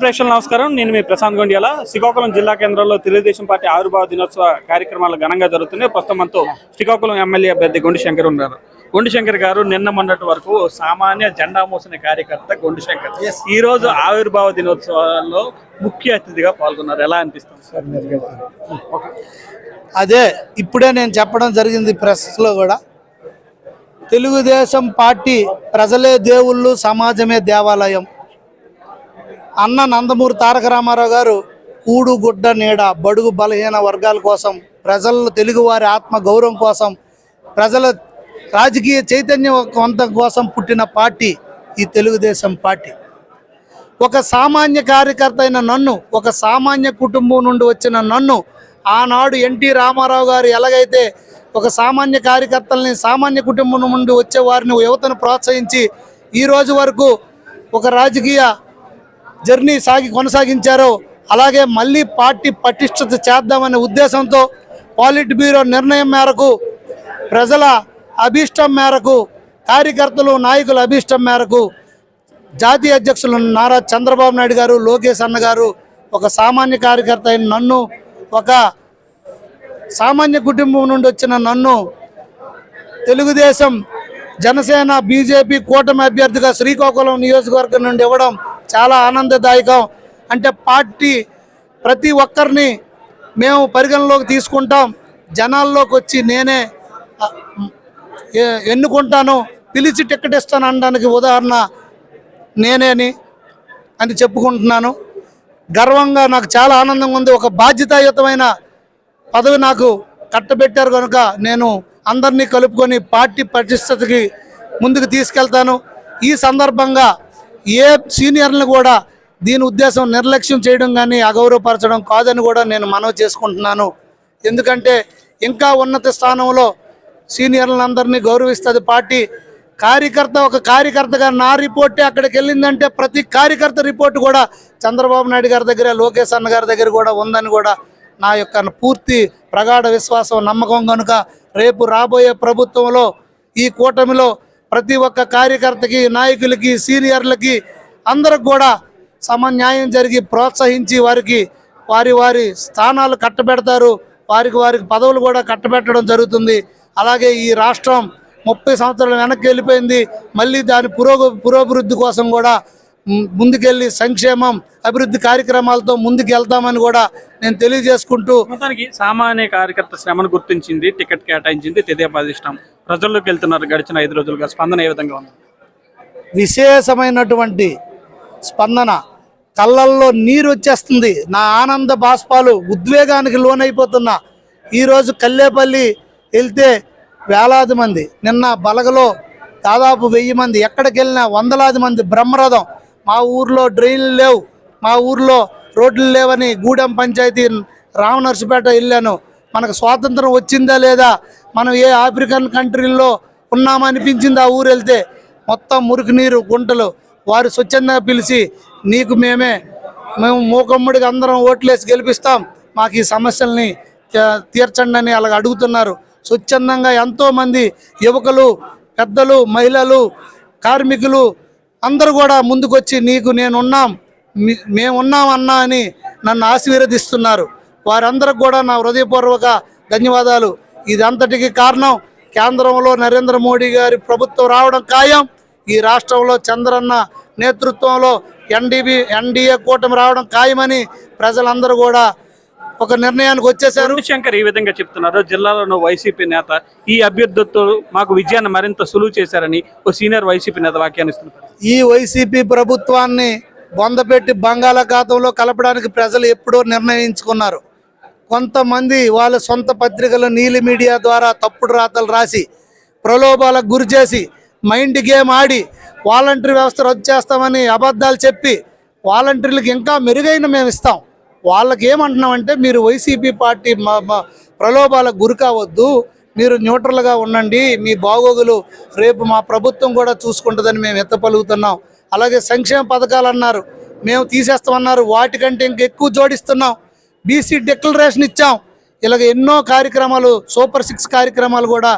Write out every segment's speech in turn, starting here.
ప్రేక్షకులకు నమస్కారం. నేను మీ ప్రశాంత్ గొండియాల. శ్రీకాకుళం జిల్లా కేంద్రంలో తెలుగుదేశం పార్టీ ఆవిర్భావ దినోత్సవ కార్యక్రమాలు ఘనంగా జరుగుతున్నాయి. ప్రస్తుతం మనతో శ్రీకాకుళం ఎమ్మెల్యే అభ్యర్థి గొండి శంకర్ ఉన్నారు. గొండి శంకర్ గారు నిన్న మొన్నటి వరకు సామాన్య జెండా మోసిన కార్యకర్త గొండి శంకర్ ఈ రోజు ఆవిర్భావ దినోత్సవాల్లో ముఖ్య అతిథిగా పాల్గొన్నారు. ఎలా అనిపిస్తుంది సార్? అదే ఇప్పుడే నేను చెప్పడం జరిగింది ప్రెస్లో కూడా. తెలుగుదేశం పార్టీ ప్రజలే దేవుళ్ళు, సమాజమే దేవాలయం అన్న నందమూరి తారక రామారావు గారు కూడు గుడ్డ నీడ బడుగు బలహీన వర్గాల కోసం, ప్రజల తెలుగువారి ఆత్మ గౌరవం కోసం, ప్రజల రాజకీయ చైతన్యవంతం కోసం పుట్టిన పార్టీ ఈ తెలుగుదేశం పార్టీ. ఒక సామాన్య కార్యకర్త అయిన నన్ను, ఒక సామాన్య కుటుంబం నుండి వచ్చిన నన్ను ఆనాడు ఎన్టీ రామారావు గారు ఎలాగైతే ఒక సామాన్య కార్యకర్తల్ని, సామాన్య కుటుంబం నుండి వచ్చే వారిని, యువతను ప్రోత్సహించి ఈ రోజు వరకు ఒక రాజకీయ జర్నీ కొనసాగించారో అలాగే మళ్ళీ పార్టీ పటిష్టత చేద్దామనే ఉద్దేశంతో పాలిట్ బ్యూరో నిర్ణయం మేరకు, ప్రజల అభీష్టం మేరకు, కార్యకర్తలు నాయకుల అభీష్టం మేరకు జాతీయ అధ్యక్షులు నారా చంద్రబాబు నాయుడు గారు, లోకేష్ అన్న గారు ఒక సామాన్య కార్యకర్త అయిన నన్ను, ఒక సామాన్య కుటుంబం నుండి వచ్చిన నన్ను తెలుగుదేశం, జనసేన, బీజేపీ కూటమి అభ్యర్థిగా శ్రీకాకుళం నియోజకవర్గం నుండి ఇవ్వడం చాలా ఆనందదాయకం. అంటే పార్టీ ప్రతి ఒక్కరిని మేము పరిగణలోకి తీసుకుంటాం, జనాల్లోకి వచ్చి నేనే ఎన్నుకుంటాను, పిలిచి టికెట్ ఇస్తాను అనడానికి ఉదాహరణ నేనేని అని చెప్పుకుంటున్నాను. గర్వంగా నాకు చాలా ఆనందంగా ఉంది. ఒక బాధ్యతాయుతమైన పదవి నాకు కట్టబెట్టారు కనుక నేను అందరినీ కలుపుకొని పార్టీ పటిష్టతకి ముందుకు తీసుకెళ్తాను. ఈ సందర్భంగా ఏ సీనియర్లను కూడా దీని ఉద్దేశం నిర్లక్ష్యం చేయడం కానీ అగౌరవపరచడం కాదని కూడా నేను మనవి చేసుకుంటున్నాను. ఎందుకంటే ఇంకా ఉన్నత స్థానంలో సీనియర్లందరినీ గౌరవిస్తుంది పార్టీ. కార్యకర్త ఒక కార్యకర్తగా నా రిపోర్టే అక్కడికి వెళ్ళిందంటే ప్రతి కార్యకర్త రిపోర్టు కూడా చంద్రబాబు నాయుడు గారి దగ్గర, లోకేష్ అన్న గారి దగ్గర కూడా ఉందని కూడా నా యొక్క పూర్తి ప్రగాఢ విశ్వాసం, నమ్మకం కనుక రేపు రాబోయే ప్రభుత్వంలో ఈ కూటమిలో ప్రతి ఒక్క కార్యకర్తకి, నాయకులకి, సీనియర్లకి అందరికి కూడా సమన్యాయం జరిగి ప్రోత్సహించి వారికి వారి స్థానాలు కట్టబెడతారు. వారికి పదవులు కూడా కట్టబెట్టడం జరుగుతుంది. అలాగే ఈ రాష్ట్రం 30 సంవత్సరాలు వెనక్కి వెళ్ళిపోయింది. మళ్ళీ దాని పురోభివృద్ధి కోసం కూడా ముందుకెళ్ళి సంక్షేమం, అభివృద్ధి కార్యక్రమాలతో ముందుకు వెళ్తామని కూడా నేను తెలియజేసుకుంటూ, మొత్తానికి సామాన్య కార్యకర్త శ్రమను గుర్తించింది, టికెట్ కేటాయించింది, తెదేపాదిష్టం ప్రజల్లోకి వెళ్తున్నారు. గడిచిన 5 రోజులుగా స్పందన ఏ విధంగా ఉంది? విశేషమైనటువంటి స్పందన, కళ్ళల్లో నీరు వచ్చేస్తుంది. నా ఆనంద బాష్పాలు ఉద్వేగానికి లోనైపోతున్నా. ఈరోజు కల్లేపల్లి వెళ్తే వేలాది మంది, నిన్న బలగలో దాదాపు 1000 మంది, ఎక్కడికి వెళ్ళినా వందలాది మంది. బ్రహ్మరథం, మా ఊర్లో డ్రైన్లు లేవు, మా ఊర్లో రోడ్లు లేవని గూడెం పంచాయతీ రామనర్సిపేట వెళ్ళాను. మనకు స్వాతంత్రం వచ్చిందా లేదా, మనం ఏ ఆఫ్రికన్ కంట్రీల్లో ఉన్నామనిపించింది ఆ ఊరు వెళ్తే. మొత్తం మురికి నీరు గుంటలు. వారు స్వచ్ఛందంగా పిలిచి మేము మూకమ్ముడికి అందరం ఓట్లేసి గెలిపిస్తాం, మాకు ఈ సమస్యల్ని తీర్చండి అని అలాగ అడుగుతున్నారు. స్వచ్ఛందంగా ఎంతోమంది యువకులు, పెద్దలు, మహిళలు, కార్మికులు అందరూ కూడా ముందుకొచ్చి మేమున్నాం అన్నా అని నన్ను ఆశీర్వదిస్తున్నారు. వారందరికి కూడా నా హృదయపూర్వక ధన్యవాదాలు. ఇదంతటికి కారణం కేంద్రంలో నరేంద్ర మోడీ గారి ప్రభుత్వం రావడం ఖాయం. ఈ రాష్ట్రంలో చంద్రన్న నేతృత్వంలో ఎన్డీఏ కూటమి రావడం ఖాయమని ప్రజలందరూ కూడా ఒక నిర్ణయానికి వచ్చేసారు. శంకర్ ఈ విధంగా చెప్తున్నారు. జిల్లాలోని వైసీపీ నేత ఈ అభ్యర్థులతో మాకు విజయాన్ని మరింత సులువు చేశారని ఓ సీనియర్ వైసీపీ నేత వ్యాఖ్యానిస్తున్నారు. ఈ వైసీపీ ప్రభుత్వాన్ని బొందపెట్టి బంగాళాఖాతంలో కలపడానికి ప్రజలు ఎప్పుడో నిర్ణయించుకున్నారు. కొంతమంది వాళ్ళ సొంత పత్రికలు, నీలి మీడియా ద్వారా తప్పుడు రాతలు రాసి ప్రలోభాలకు గురి చేసి మైండ్ గేమ్ ఆడి వాలంటరీ వ్యవస్థ రద్దు చేస్తామని అబద్ధాలు చెప్పి వాలంటీర్లకు ఇంకా మెరుగైన మేము ఇస్తాం. వాళ్ళకి ఏమంటున్నామంటే మీరు వైసీపీ పార్టీ ప్రలోభాలకు గురి కావద్దు, మీరు న్యూట్రల్గా ఉండండి, మీ బాగోగులు రేపు మా ప్రభుత్వం కూడా చూసుకుంటుందని మేము ఎత్తపలుగుతున్నాం. అలాగే సంక్షేమ పథకాలు అన్నారు, మేము తీసేస్తామన్నారు, వాటికంటే ఇంకెక్కువ జోడిస్తున్నాం. బీసీ డిక్లరేషన్ ఇచ్చాం. ఇలాగ ఎన్నో కార్యక్రమాలు, సూపర్ 6 కార్యక్రమాలు కూడా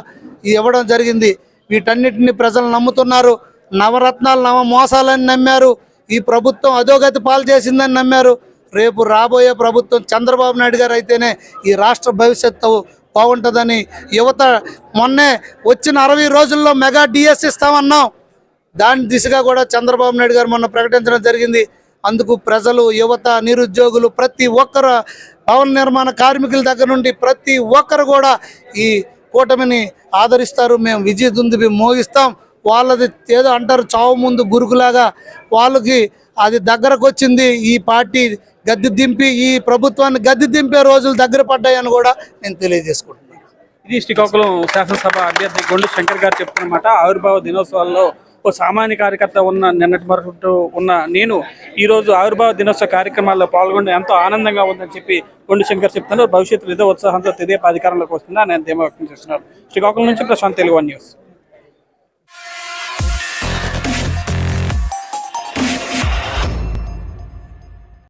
ఇవ్వడం జరిగింది. వీటన్నిటిని ప్రజలు నమ్ముతున్నారు. నవరత్నాలు, నవ మోసాలని నమ్మారు. ఈ ప్రభుత్వం అధోగతి పాలు చేసిందని నమ్మారు. రేపు రాబోయే ప్రభుత్వం చంద్రబాబు నాయుడు గారు అయితేనే ఈ రాష్ట్ర భవిష్యత్తు బాగుంటుందని యువత మొన్నే వచ్చిన 60 రోజుల్లో మెగా డిఎస్ ఇస్తామన్నాం. దాని దిశగా కూడా చంద్రబాబు నాయుడు గారు మొన్న ప్రకటించడం జరిగింది. అందుకు ప్రజలు, యువత, నిరుద్యోగులు ప్రతి ఒక్కరు, భవన నిర్మాణ కార్మికుల దగ్గర నుండి ప్రతి ఒక్కరు కూడా ఈ కూటమిని ఆదరిస్తారు. మేము విజయ దుందుబి మోగిస్తాం. వాళ్ళది ఏదో అంటారు చావు ముందు గురుకులాగా, వాళ్ళకి అది దగ్గరకు వచ్చింది. ఈ పార్టీ గద్దె దింపి ఈ ప్రభుత్వాన్ని గద్దె దింపే రోజులు దగ్గర పడ్డాయని కూడా నేను తెలియజేసుకుంటున్నాను. ఇది శ్రీకాకుళం శాసనసభ అభ్యర్థి గొండు శంకర్ గారు చెప్తున్నమాట. ఆవిర్భావ దినోత్సవాల్లో ఓ సామాన్య కార్యకర్త నిన్నటి వరకు ఉన్న నేను ఈరోజు ఆవిర్భావ దినోత్సవ కార్యక్రమాల్లో పాల్గొనడం ఎంతో ఆనందంగా ఉందని చెప్పి గొండు శంకర్ చెప్తున్నారు. భవిష్యత్తులో ఇదే ఉత్సాహంతో తెదేపా అధికారంలోకి వస్తుందా నేను ధీమా వ్యక్తం చేస్తున్నారు. శ్రీకాకుళం నుంచి ప్రశాంత్, తెలుగు వన్ న్యూస్.